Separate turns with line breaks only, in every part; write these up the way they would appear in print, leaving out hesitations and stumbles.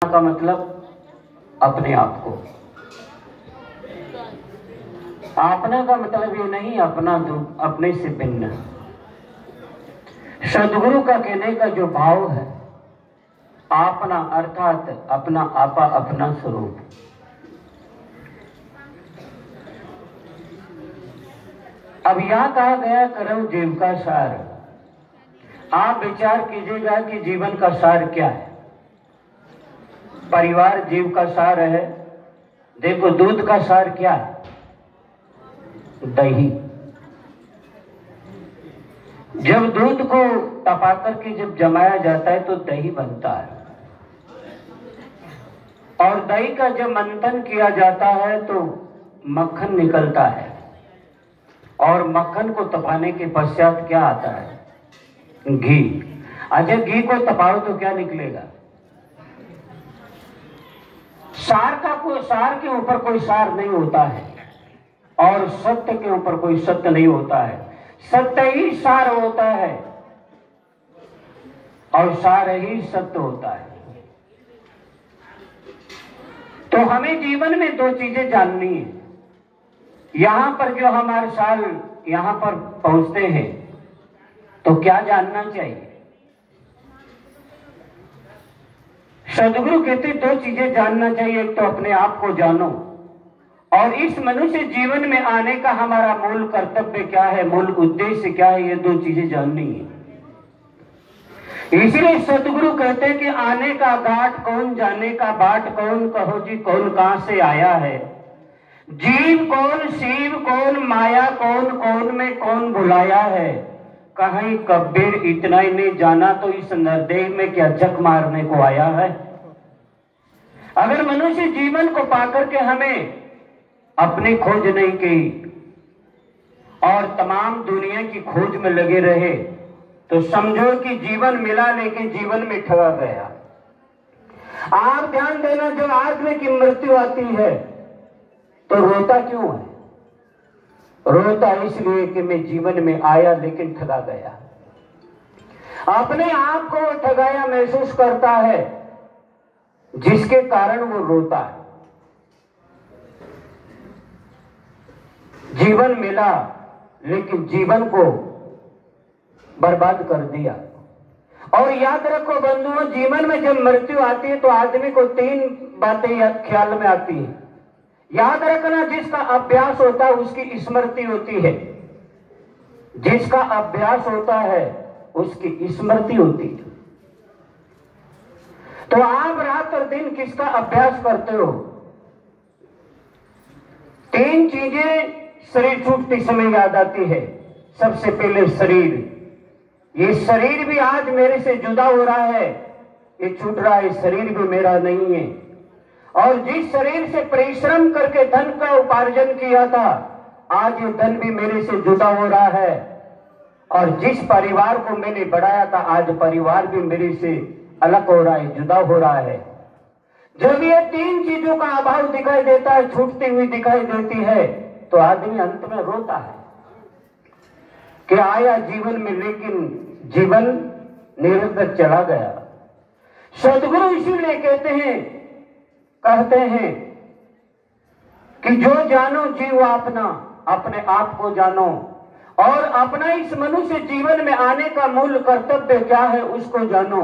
का मतलब अपने आप को। आपना का मतलब ये नहीं अपना अपने से भिन्न। सदगुरु का कहने का जो भाव है, आपना अर्थात अपना आपा, अपना स्वरूप। अब यहां कहा गया करो जीव का सार। आप विचार कीजिएगा कि जीवन का सार क्या है। परिवार जीव का सार है। देखो दूध का सार क्या है? दही। जब दूध को तपा करके जब जमाया जाता है तो दही बनता है, और दही का जब मंथन किया जाता है तो मक्खन निकलता है, और मक्खन को तपाने के पश्चात क्या आता है? घी। अच्छा, घी को तपाओ तो क्या निकलेगा? सार के ऊपर कोई सार नहीं होता है, और सत्य के ऊपर कोई सत्य नहीं होता है। सत्य ही सार होता है, और सार ही सत्य होता है। तो हमें जीवन में दो चीजें जाननी है। यहां पर जो हमारे साल यहां पर पहुंचते हैं तो क्या जानना चाहिए? सदगुरु कहते दो चीजें जानना चाहिए। एक तो अपने आप को जानो, और इस मनुष्य जीवन में आने का हमारा मूल कर्तव्य क्या है, मूल उद्देश्य क्या है, ये दो चीजें जाननी है। इसलिए सदगुरु कहते हैं कि आने का घाट कौन, जाने का बाट कौन, कहो जी कौन कहां से आया है। जीव कौन, शिव कौन, माया कौन, कौन में कौन बुलाया है। कहीं कबीर इतना ही नहीं जाना तो इस नरदेह में क्या जक मारने को आया है। अगर मनुष्य जीवन को पाकर के हमें अपनी खोज नहीं की और तमाम दुनिया की खोज में लगे रहे तो समझो कि जीवन मिला लेकिन जीवन में ठगा गया। आप ध्यान देना, जब आदमी की मृत्यु आती है तो रोता क्यों है? रोता इसलिए कि मैं जीवन में आया लेकिन ठगा गया। अपने आप को ठगाया महसूस करता है, जिसके कारण वो रोता है। जीवन मिला लेकिन जीवन को बर्बाद कर दिया। और याद रखो बंधुओं, जीवन में जब मृत्यु आती है तो आदमी को तीन बातें ख्याल में आती है। याद रखना, जिसका अभ्यास होता है उसकी स्मृति होती है। जिसका अभ्यास होता है उसकी स्मृति होती है। तो आप रात और दिन किसका अभ्यास करते हो? तीन चीजें शरीर छूटते समय याद आती है। सबसे पहले शरीर। ये शरीर भी आज मेरे से जुदा हो रहा है, ये छूट रहा है, शरीर भी मेरा नहीं है। और जिस शरीर से परिश्रम करके धन का उपार्जन किया था, आज ये धन भी मेरे से जुदा हो रहा है। और जिस परिवार को मैंने बढ़ाया था, आज परिवार भी मेरे से अलग हो रहा है, जुदा हो रहा है। जब ये तीन चीजों का अभाव दिखाई देता है, छूटती हुई दिखाई देती है, तो आदमी अंत में रोता है कि आया जीवन में लेकिन जीवन निरर्थक चला गया। सदगुरु इसीलिए कहते हैं कि जो जानो जीव अपना, अपने आप को जानो, और अपना इस मनुष्य जीवन में आने का मूल कर्तव्य क्या है उसको जानो।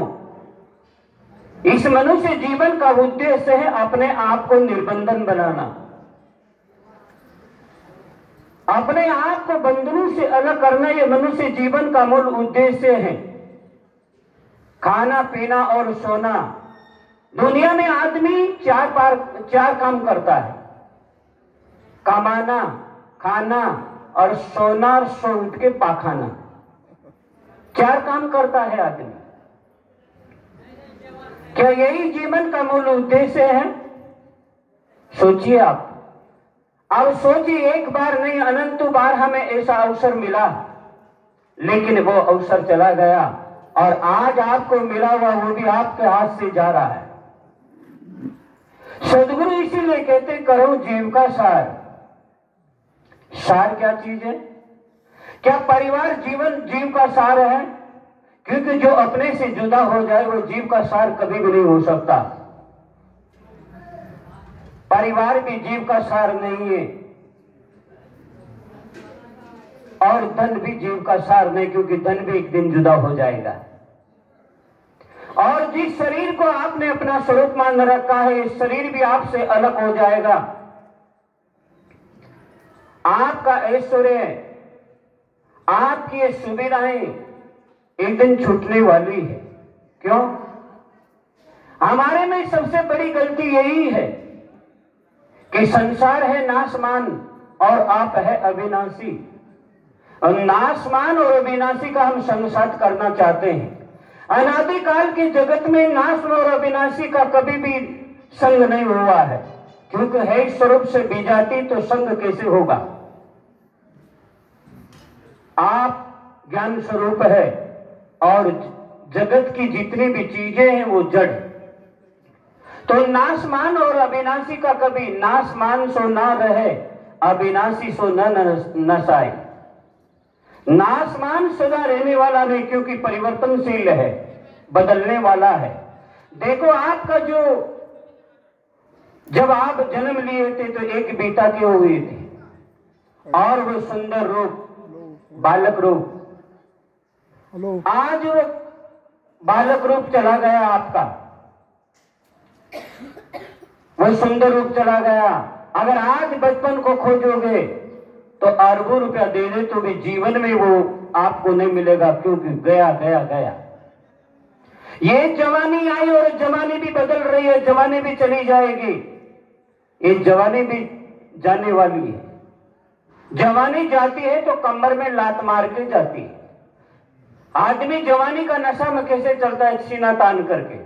इस मनुष्य जीवन का उद्देश्य है अपने आप को निर्बंधन बनाना, अपने आप को बंधनों से अलग करना। यह मनुष्य जीवन का मूल उद्देश्य है। खाना पीना और सोना। दुनिया में आदमी चार काम करता है: कमाना, खाना और सोना, और सो उठ के पाखाना। चार काम करता है आदमी। क्या यही जीवन का मूल उद्देश्य है? सोचिए आप। अब सोचिए, एक बार नहीं अनंत बार हमें ऐसा अवसर मिला, लेकिन वो अवसर चला गया, और आज आपको मिला हुआ वो भी आपके हाथ से जा रहा है। सदगुरु इसीलिए कहते करो जीव का सार। सार क्या चीज है? क्या परिवार जीवन जीव का सार है? क्योंकि जो अपने से जुदा हो जाए वो जीव का सार कभी भी नहीं हो सकता। परिवार भी जीव का सार नहीं है और धन भी जीव का सार नहीं, क्योंकि धन भी एक दिन जुदा हो जाएगा। और जिस शरीर को आपने अपना स्वरूप मान रखा है, इस शरीर भी आपसे अलग हो जाएगा। आपका ऐश्वर्य, आपकी ये सुविधाएं एक दिन छूटने वाली है। क्यों? हमारे में सबसे बड़ी गलती यही है कि संसार है नाशमान और आप है अविनाशी, और नाशमान और अविनाशी का हम संग साथ करना चाहते हैं। अनादिकाल के जगत में नाश और अविनाशी का कभी भी संग नहीं हुआ है, क्योंकि है स्वरूप से विजाती, तो संग कैसे होगा? आप ज्ञान स्वरूप है और जगत की जितनी भी चीजें हैं वो जड़। तो नाशमान और अविनाशी का कभी नाशमान सो ना रहे, अविनाशी सो न नसाए। नाशमान सदा रहने वाला नहीं, क्योंकि परिवर्तनशील है, बदलने वाला है। देखो आपका जो, जब आप जन्म लिए थे तो एक बीता के हुए थे, और वो सुंदर रूप, बालक रूप, आज वो बालक रूप चला गया आपका, वो सुंदर रूप चला गया। अगर आज बचपन को खोजोगे तो अरबों रुपया दे दे तो भी जीवन में वो आपको नहीं मिलेगा, क्योंकि गया गया गया। ये जवानी आई और जवानी भी बदल रही है, जवानी भी चली जाएगी, ये जवानी भी जाने वाली है। जवानी जाती है तो कमर में लात मार के जाती है। आदमी जवानी का नशा में कैसे चलता है, सीना तान करके,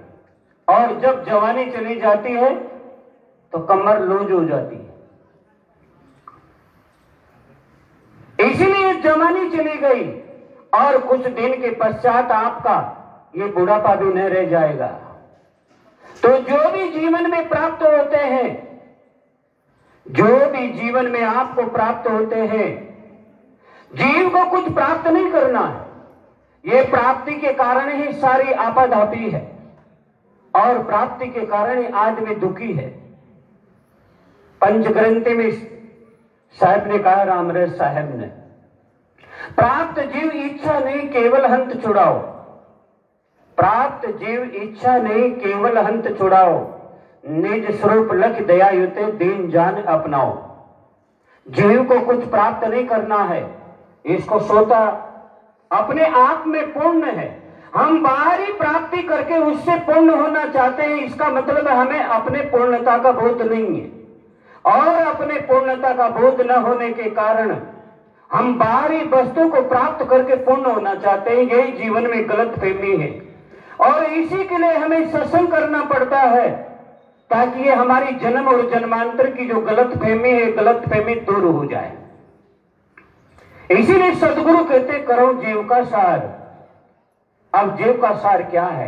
और जब जवानी चली जाती है तो कमर लूज हो जाती है। इसीलिए जवानी चली गई और कुछ दिन के पश्चात आपका ये बुढ़ापा भी नहीं रह जाएगा। तो जो भी जीवन में प्राप्त होते हैं, जो भी जीवन में आपको प्राप्त होते हैं, जीव को कुछ प्राप्त नहीं करना है। ये प्राप्ति के कारण ही सारी आपाधापी है, और प्राप्ति के कारण ही आदमी दुखी है। पंचग्रंथि में साहब ने कहा, रामराज साहब ने, प्राप्त जीव इच्छा नहीं केवल हंत छुड़ाओ। प्राप्त जीव इच्छा नहीं केवल हंत छुड़ाओ, निज स्वरूप लख दया युते दीन जान अपनाओ। जीव को कुछ प्राप्त नहीं करना है, इसको सोता अपने आप में पूर्ण है। हम बाहरी प्राप्ति करके उससे पूर्ण होना चाहते हैं, इसका मतलब हमें अपने पूर्णता का बोध नहीं है, और अपने पूर्णता का बोध न होने के कारण हम बाहरी वस्तु को प्राप्त करके पूर्ण होना चाहते हैं। यही जीवन में गलत फहमी है, और इसी के लिए हमें सत्संग करना पड़ता है, ताकि ये हमारी जन्म और जन्मांतर की जो गलत फहमी है, गलत फहमी दूर हो जाए। इसीलिए सदगुरु कहते, करो जीव का सार। अब जीव का सार क्या है?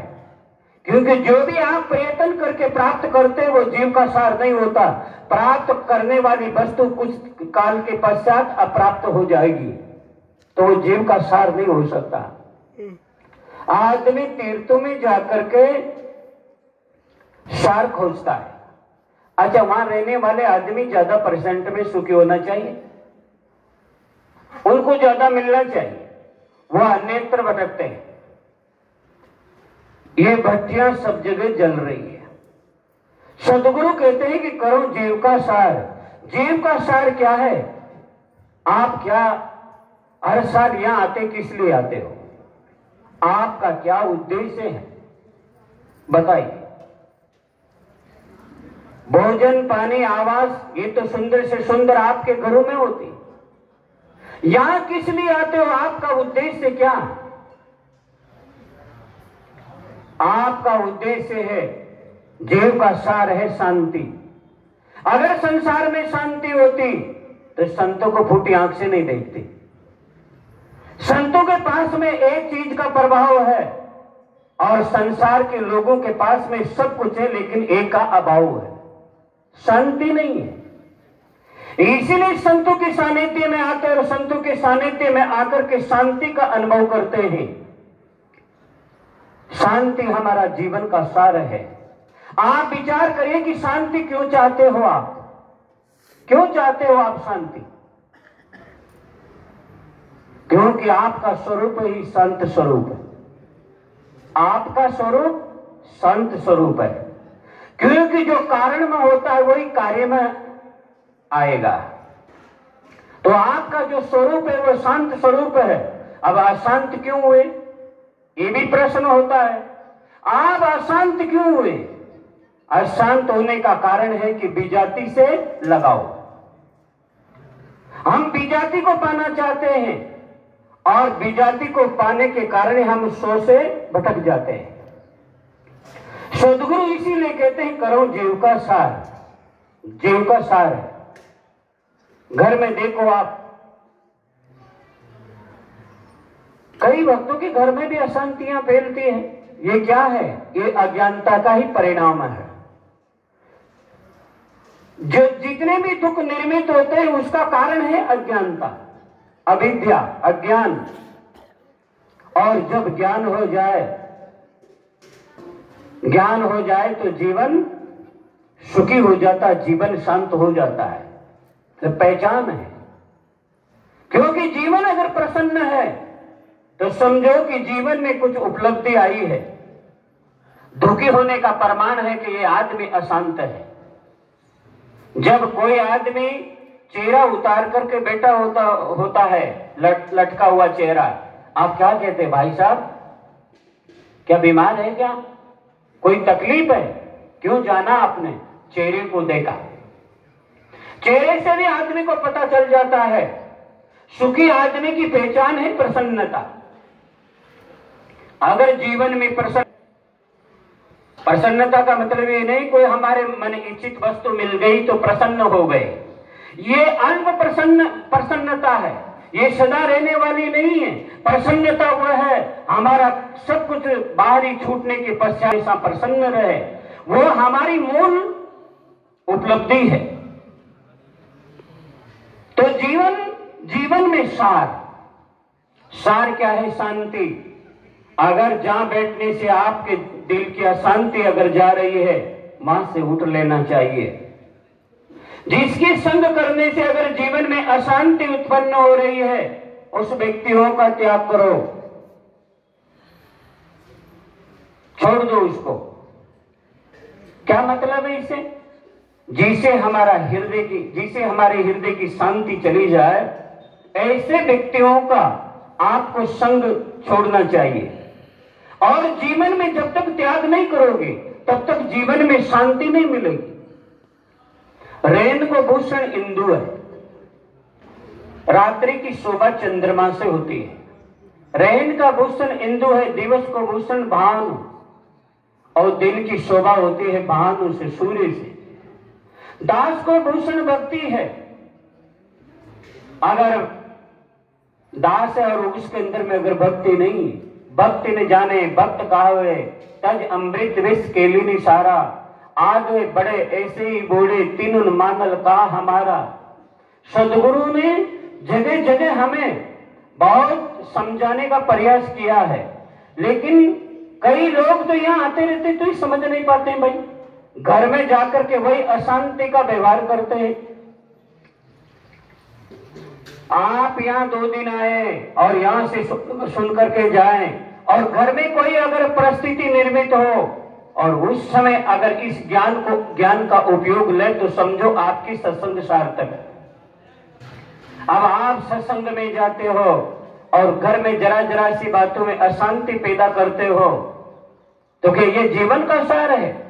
क्योंकि जो भी आप प्रयत्न करके प्राप्त करते हैं वो जीव का सार नहीं होता। प्राप्त करने वाली वस्तु कुछ काल के पश्चात अप्राप्त हो जाएगी, तो वो जीव का सार नहीं हो सकता। आदमी तीर्थों में जाकर के सार खोजता है। अच्छा, वहां रहने वाले आदमी ज्यादा परसेंट में सुखी होना चाहिए, उनको ज्यादा मिलना चाहिए, वो अन्यत्र भटकते हैं। ये भट्टियां सब जगह जल रही है। सदगुरु कहते हैं कि करो जीव का सार। जीव का सार क्या है? आप क्या हर साल यहां आते किस लिए आते हो? आपका क्या उद्देश्य है, बताइए। भोजन, पानी, आवास, ये तो सुंदर से सुंदर आपके घरों में होती। यहां किस लिए आते हो? आपका उद्देश्य क्या है? आपका उद्देश्य है, जीव का सार है शांति। अगर संसार में शांति होती तो संतों को फूटी आंख से नहीं देखती। संतों के पास में एक चीज का प्रभाव है, और संसार के लोगों के पास में सब कुछ है, लेकिन एक का अभाव है, शांति नहीं है। इसीलिए संतों के सानिध्य में आते हैं और संतों के सानिध्य में आकर के शांति का अनुभव करते हैं। शांति हमारा जीवन का सार है। आप विचार करिए कि शांति क्यों चाहते हो आप, क्यों चाहते हो आप शांति? क्योंकि आपका स्वरूप ही संत स्वरूप है, आपका स्वरूप संत स्वरूप है। क्योंकि जो कारण में होता है वही कार्य में आएगा। तो आपका जो स्वरूप है वो शांत स्वरूप है। अब अशांत क्यों हुए, ये भी प्रश्न होता है। आप अशांत क्यों हुए? अशांत होने का कारण है कि विजाति से लगाओ। हम विजाति को पाना चाहते हैं और विजाति को पाने के कारण हम सो से भटक जाते हैं। सदगुरु इसीलिए कहते हैं करो जीव का सार, जीव का सार है। घर में देखो आप, कई भक्तों के घर में भी अशांतियां फैलती हैं। ये क्या है? ये अज्ञानता का ही परिणाम है। जो जितने भी दुख निर्मित होते हैं उसका कारण है अज्ञानता, अविद्या, अज्ञान। और जब ज्ञान हो जाए, ज्ञान हो जाए तो जीवन सुखी हो जाता है, जीवन शांत हो जाता है। तो पहचान है। क्योंकि जीवन अगर प्रसन्न है तो समझो कि जीवन में कुछ उपलब्धि आई है। दुखी होने का प्रमाण है कि ये आदमी अशांत है। जब कोई आदमी चेहरा उतार करके बैठा होता है, लटका हुआ चेहरा, आप क्या कहते हैं? भाई साहब क्या बीमार है क्या, कोई तकलीफ है? क्यों जाना आपने? चेहरे को देखा। चेहरे से भी आदमी को पता चल जाता है। सुखी आदमी की पहचान है प्रसन्नता। अगर जीवन में प्रसन्नता का मतलब ये नहीं कोई हमारे मन इच्छित वस्तु मिल गई तो प्रसन्न हो गए। ये अल्प प्रसन्नता है, ये सदा रहने वाली नहीं है। प्रसन्नता वह है हमारा सब कुछ बाहरी छूटने के पश्चात ऐसा प्रसन्न रहे, वो हमारी मूल उपलब्धि है। तो जीवन में सार क्या है? शांति। अगर जहां बैठने से आपके दिल की अशांति अगर जा रही है, वहां से उठ लेना चाहिए। जिसकी संग करने से अगर जीवन में अशांति उत्पन्न हो रही है, उस व्यक्तियों का त्याग करो, छोड़ दो उसको। क्या मतलब है इसे? जिसे हमारे हृदय की शांति चली जाए, ऐसे व्यक्तियों का आपको संग छोड़ना चाहिए। और जीवन में जब तक त्याग नहीं करोगे तब तक जीवन में शांति नहीं मिलेगी। रैन को भूषण इंदु है, रात्रि की शोभा चंद्रमा से होती है। रैन का भूषण इंदु है, दिवस को भूषण भानु, और दिन की शोभा होती है भानु से, सूर्य से। दास को भूषण भक्ति है। अगर दास है और उसके अंदर में अगर भक्ति नहीं, भक्ति न जाने भक्त कहावे, तज अमृत विष केलिनी सारा, आगे बड़े ऐसे ही बूढ़े तीनों मानल का हमारा। सदगुरु ने जगह जगह हमें बहुत समझाने का प्रयास किया है, लेकिन कई लोग तो यहाँ आते रहते तो ही समझ नहीं पाते हैं। भाई घर में जाकर के वही अशांति का व्यवहार करते हैं। आप यहाँ 2 दिन आए और यहाँ से सुन करके जाएं, और घर में कोई अगर परिस्थिति निर्मित हो और उस समय अगर इस ज्ञान का उपयोग ले तो समझो आपकी सत्संग सार्थक है। अब आप सत्संग में जाते हो और घर में जरा सी बातों में अशांति पैदा करते हो, तो क्या ये जीवन का सार है?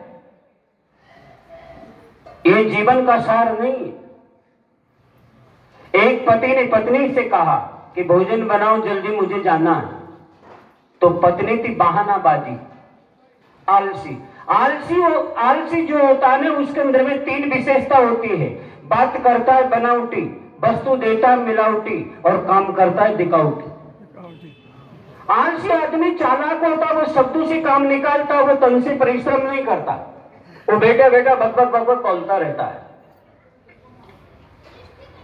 ये जीवन का सार नहीं। एक पति ने पत्नी से कहा कि भोजन बनाओ जल्दी मुझे जाना है, तो पत्नी थी बहानाबाजी, आलसी जो होता है ना, उसके अंदर में 3 विशेषता होती है। बात करता है बनावटी, वस्तु देता है मिलावटी, और काम करता है दिखावटी। आलसी आदमी चालाक होता है, वो शब्दों से काम निकालता है, वो तन से परिश्रम नहीं करता, वो बैठा बकबक बोलता रहता है।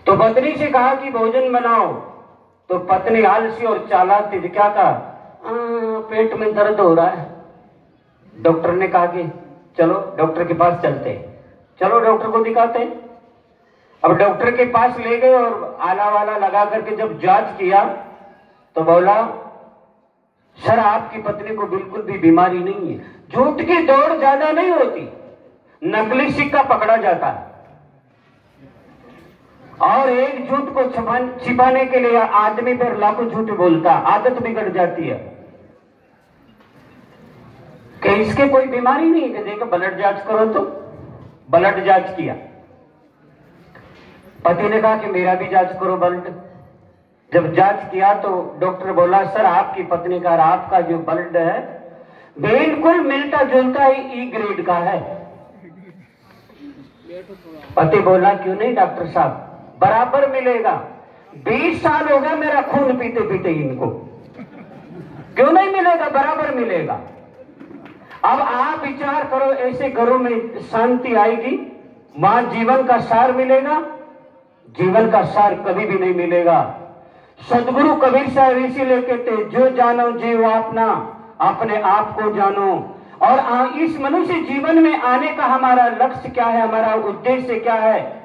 तो पत्नी से कहा कि भोजन बनाओ, तो पत्नी आलसी और चालाक थी, क्या कहा? पेट में दर्द हो रहा है। डॉक्टर ने कहा कि चलो डॉक्टर के पास चलते हैं, चलो डॉक्टर को दिखाते हैं। अब डॉक्टर के पास ले गए और आला वाला लगा करके जब जांच किया तो बोला सर आपकी पत्नी को बिल्कुल भी बीमारी नहीं है। झूठ की दौड़ ज्यादा नहीं होती, नकली सिक्का पकड़ा जाता है और एक झूठ को छिपाने के लिए आदमी पर लाखों झूठ बोलता, आदत बिगड़ जाती है कि इसके कोई बीमारी नहीं है। देखो ब्लड जांच करो, तो ब्लड जांच किया, पति ने कहा कि मेरा भी जांच करो ब्लड। जब जांच किया तो डॉक्टर बोला सर आपकी पत्नी का आपका जो ब्लड है बिल्कुल मिलता जुलता ही ई ग्रेड का है। पति बोला क्यों नहीं डॉक्टर साहब, बराबर मिलेगा, 20 साल हो गया मेरा खून पीते पीते इनको, क्यों नहीं मिलेगा, बराबर मिलेगा। अब आप विचार करो, ऐसे घरों में शांति आएगी, वहां जीवन का सार मिलेगा? जीवन का सार कभी भी नहीं मिलेगा। सदगुरु कबीर साहब इसीलिए कहते जो जानो जीव अपना, अपने आप को जानो। और इस मनुष्य जीवन में आने का हमारा लक्ष्य क्या है, हमारा उद्देश्य क्या है,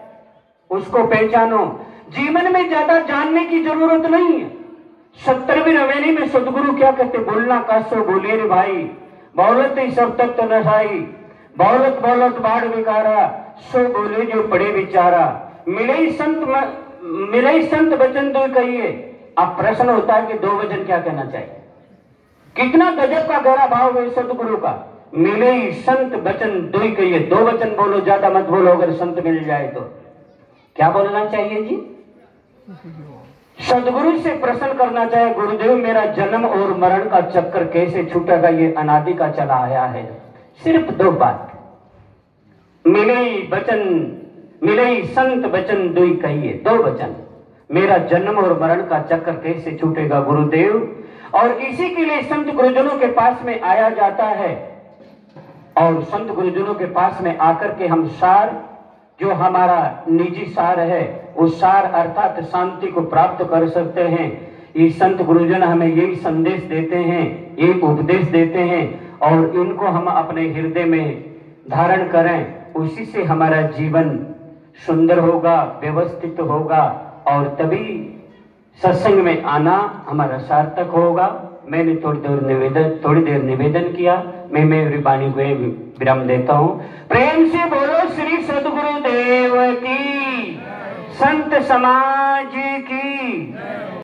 उसको पहचानो। जीवन में ज्यादा जानने की जरूरत नहीं है। 70वीं नवेली में सदगुरु क्या कहते, बोलना कासो बोलिए रे भाई, बोलत ही सब तत्व नशाई, बोलत बोलत बाढ़ विकारा, सो बोले जो पड़े विचारा, मिले संत वचन दो कहिए। अब प्रश्न होता है कि 2 वचन क्या कहना चाहिए, कितना गजब का गहरा भाव है सदगुरु का। मिले संत वचन दो ही कहिए, 2 वचन बोलो, ज्यादा मत बोलो, अगर संत मिल जाए तो। क्या बोलना चाहिए जी? सदगुरु से प्रश्न करना चाहिए, गुरुदेव मेरा जन्म और मरण का चक्कर कैसे छूटेगा, ये अनादि का चला आया है। सिर्फ 2 बात, मिले संत वचन दुई कहिए, 2 वचन। मेरा जन्म और मरण का चक्कर कैसे छूटेगा गुरुदेव। और इसी के लिए संत गुरुजनों के पास में आया जाता है, और संत गुरुजनों के पास में आकर के हम सार, जो हमारा निजी सार है, उस सार अर्थात शांति को प्राप्त कर सकते हैं। ये संत गुरुजन हमें यही संदेश देते हैं, एक उपदेश देते हैं, और इनको हम अपने हृदय में धारण करें, उसी से हमारा जीवन सुंदर होगा, व्यवस्थित होगा, और तभी सत्संग में आना हमारा सार्थक होगा। मैंने थोड़ी देर निवेदन किया, मैं मेरी वाणी को विराम देता हूँ। प्रेम से बोलो श्री सद्गुरु देव की, संत समाज की।